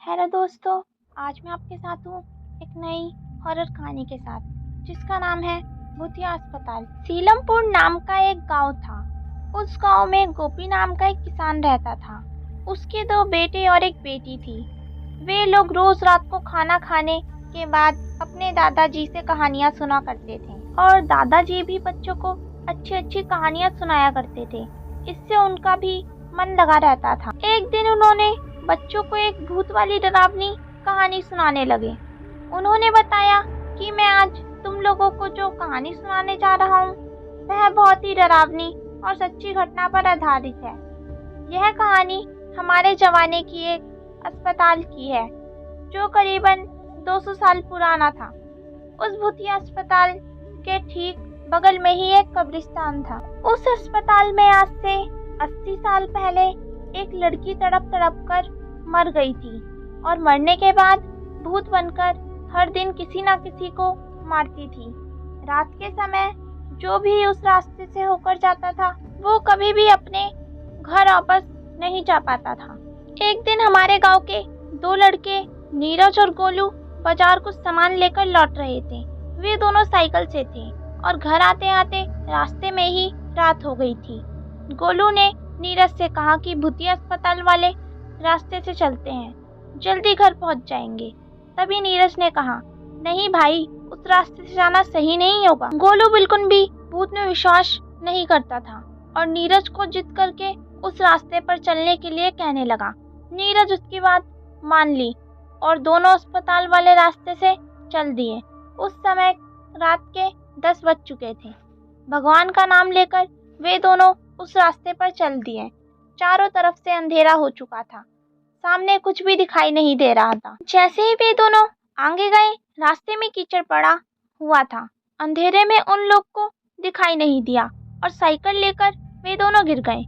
Hello दोस्तों, आज मैं आपके साथ हूँ एक नई हॉरर कहानी के साथ जिसका नाम है भूतिया अस्पताल। सीलमपुर नाम का एक गांव था। उस गांव में गोपी नाम का एक किसान रहता था। उसके 2 बेटे और एक बेटी थी। वे लोग रोज रात को खाना खाने के बाद अपने दादाजी से कहानियाँ सुना करते थे और दादाजी भी बच्चों को अच्छी अच्छी कहानियाँ सुनाया करते थे। इससे उनका भी मन लगा रहता था। एक दिन उन्होंने बच्चों को एक भूत वाली डरावनी कहानी सुनाने लगे। उन्होंने बताया कि मैं आज तुम लोगों को जो कहानी सुनाने जा रहा हूँ वह बहुत ही डरावनी और सच्ची घटना पर आधारित है। यह कहानी हमारे जमाने की एक अस्पताल की है जो करीबन 200 साल पुराना था। उस भूतिया अस्पताल के ठीक बगल में ही एक कब्रिस्तान था। उस अस्पताल में आज से 80 साल पहले एक लड़की तड़प तड़प कर मर गई थी और मरने के बाद भूत बनकर हर दिन किसी न किसी को मारती थी। रात के समय जो भी उस रास्ते से होकर जाता था वो कभी भी अपने घर वापस नहीं जा पाता था। एक दिन हमारे गांव के 2 लड़के नीरज और गोलू बाजार कुछ सामान लेकर लौट रहे थे। वे दोनों साइकिल से थे और घर आते आते रास्ते में ही रात हो गई थी। गोलू ने नीरज से कहा कि भूतिया अस्पताल वाले रास्ते से चलते हैं, जल्दी घर पहुंच जाएंगे। तभी नीरज ने कहा, नहीं भाई, उस रास्ते से जाना सही नहीं होगा। गोलू बिल्कुल भी भूत में विश्वास नहीं करता था और नीरज को जिद करके उस रास्ते पर चलने के लिए कहने लगा। नीरज उसकी बात मान ली और दोनों अस्पताल वाले रास्ते से चल दिए। उस समय रात के 10 बज चुके थे। भगवान का नाम लेकर वे दोनों उस रास्ते पर चल दिए। चारों तरफ से अंधेरा हो चुका था, सामने कुछ भी दिखाई नहीं दे रहा था। जैसे ही वे दोनों आगे गए, रास्ते में कीचड़ पड़ा हुआ था। अंधेरे में उन लोग को दिखाई नहीं दिया और साइकिल लेकर वे दोनों गिर गए।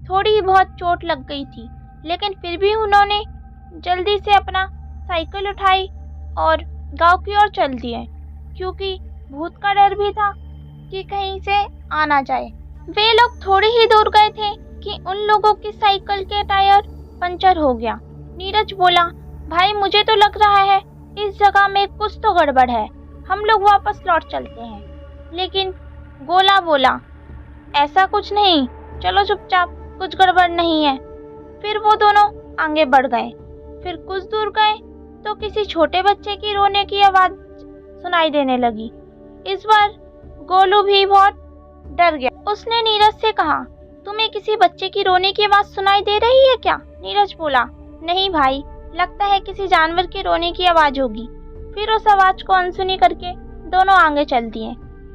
थोड़ी बहुत चोट लग गई थी, लेकिन फिर भी उन्होंने जल्दी से अपना साइकिल उठाई और गांव की ओर चल दिए, क्योंकि भूत का डर भी था कि कहीं से आ ना जाए। वे लोग थोड़ी ही दूर गए थे कि उन लोगों की साइकिल के टायर पंचर हो गया। नीरज बोला, भाई मुझे तो लग रहा है इस जगह में कुछ तो गड़बड़ है, हम लोग वापस लौट चलते हैं। लेकिन गोला बोला, ऐसा कुछ नहीं, चलो चुपचाप, कुछ गड़बड़ नहीं है। फिर वो दोनों आगे बढ़ गए। फिर कुछ दूर गए तो किसी छोटे बच्चे की रोने की आवाज सुनाई देने लगी। इस बार गोलू भी बहुत डर गया। उसने नीरज से कहा, तुम्हें किसी बच्चे की रोने की आवाज सुनाई दे रही है क्या? नीरज बोला, नहीं भाई, लगता है किसी जानवर के रोने की आवाज होगी। फिर उस आवाज को अनसुनी करके दोनों आगे चल दिए।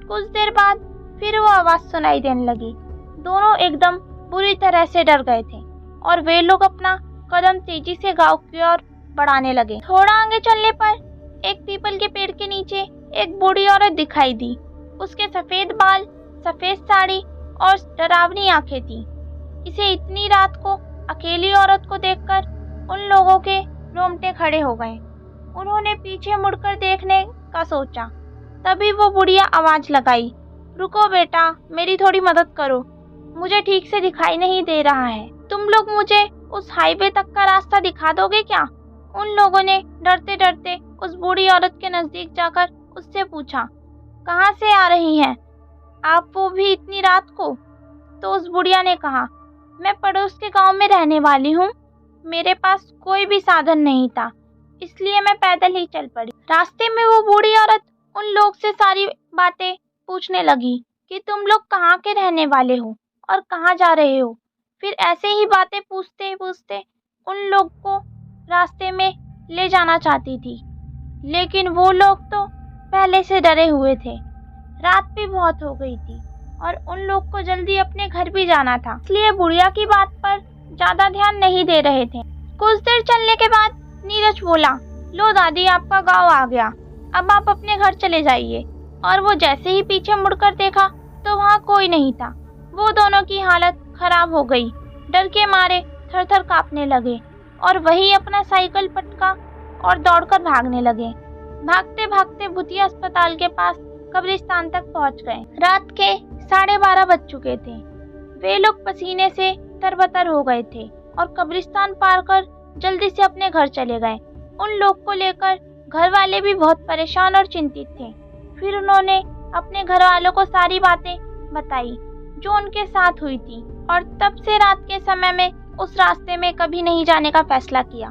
कुछ देर बाद फिर वो आवाज सुनाई देने लगी। दोनों एकदम बुरी तरह से डर गए थे और वे लोग अपना कदम तेजी से गांव की ओर बढ़ाने लगे। थोड़ा आगे चलने पर एक पीपल के पेड़ के नीचे एक बूढ़ी औरत दिखाई दी। उसके सफेद बाल, सफेद साड़ी और डरावनी आंखें थी। इसे इतनी रात को अकेली औरत को देखकर उन लोगों के रोंगटे खड़े हो गए। उन्होंने पीछे मुड़कर देखने का सोचा। तभी वो बुढ़िया आवाज लगाई, रुको बेटा, मेरी थोड़ी मदद करो, मुझे ठीक से दिखाई नहीं दे रहा है। तुम लोग मुझे उस हाईवे तक का रास्ता दिखा दोगे क्या? उन लोगों ने डरते डरते उस बूढ़ी औरत के नजदीक जाकर उससे पूछा, कहाँ से आ रही हैं आप, वो भी इतनी रात को? तो उस बुढ़िया ने कहा, मैं पड़ोस के गांव में रहने वाली हूँ, मेरे पास कोई भी साधन नहीं था, इसलिए मैं पैदल ही चल पड़ी। रास्ते में वो बूढ़ी औरत उन लोग से सारी बातें पूछने लगी कि तुम लोग कहाँ के रहने वाले हो और कहाँ जा रहे हो। फिर ऐसे ही बातें पूछते पूछते उन लोग को रास्ते में ले जाना चाहती थी, लेकिन वो लोग तो पहले से डरे हुए थे। रात भी बहुत हो गई थी और उन लोग को जल्दी अपने घर भी जाना था, इसलिए बुढ़िया की बात पर ज्यादा ध्यान नहीं दे रहे थे। कुछ देर चलने के बाद नीरज बोला, लो दादी, आपका गांव आ गया, अब आप अपने घर चले जाइए। और वो जैसे ही पीछे मुड़कर देखा तो वहाँ कोई नहीं था। वो दोनों की हालत खराब हो गई, डर के मारे थर थर कांपने लगे और वही अपना साइकिल पटका और दौड़कर भागने लगे। भागते भागते भूतिया अस्पताल के पास कब्रिस्तान तक पहुंच गए। रात के 12:30 बज चुके थे। वे लोग पसीने से तरबतर हो गए थे और कब्रिस्तान पार कर जल्दी से अपने घर चले गए। उन लोग को लेकर घर वाले भी बहुत परेशान और चिंतित थे। फिर उन्होंने अपने घर वालों को सारी बातें बताई जो उनके साथ हुई थी और तब से रात के समय में उस रास्ते में कभी नहीं जाने का फैसला किया।